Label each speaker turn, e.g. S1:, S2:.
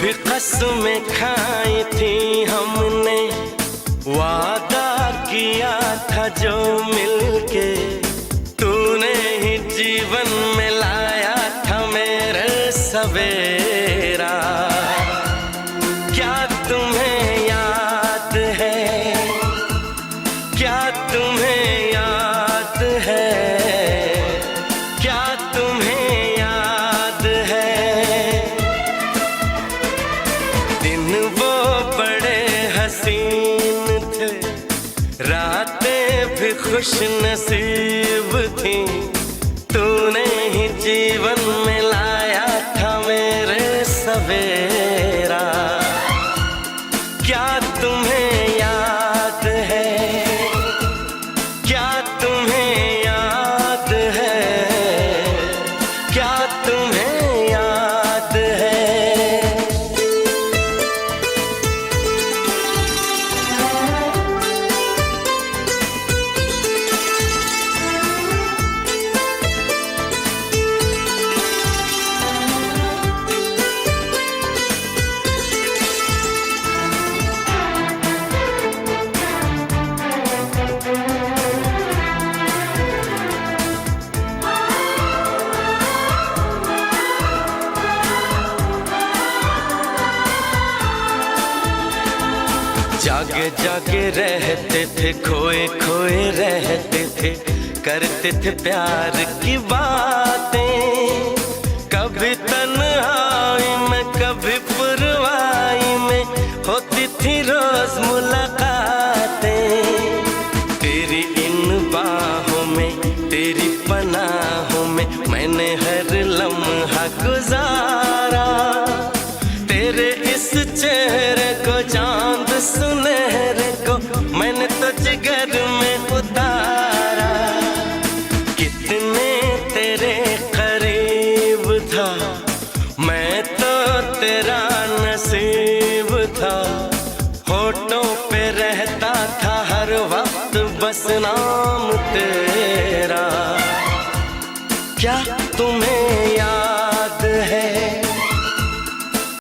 S1: भी कसमें खाई थी हमने, वादा किया था जो मिलके, तूने ही जीवन में लाया था मेरे सवेरा। क्या तुम्हें याद है, क्या तुम्हें याद है, क्या तुम्हें याद है? दिन वो बड़े हसीन थे, रातें भी खुश नसीब थी, तूने ही जीवन में लाया था मेरे सवेरा। क्या तुम्हें याद है, क्या तुम्हें याद है, क्या तुम्हें याद है? जागे जागे रहते थे, खोए खोए रहते थे, करते थे प्यार की बातें। कभी तन्हाई में कभी पुरवाई में होती थी रोज मुलाकातें। तेरी इन बाहों में, तेरी पनाहों में मैंने हर लम्हा गुजारा। तेरे इस चेहरे को, चांद सुनहरे को मैंने तो जिगर में उतारा। कितने तेरे करीब था, मैं तो तेरा नसीब था। होठों पे रहता था हर वक्त बस नाम तेरा। क्या तुम्हें याद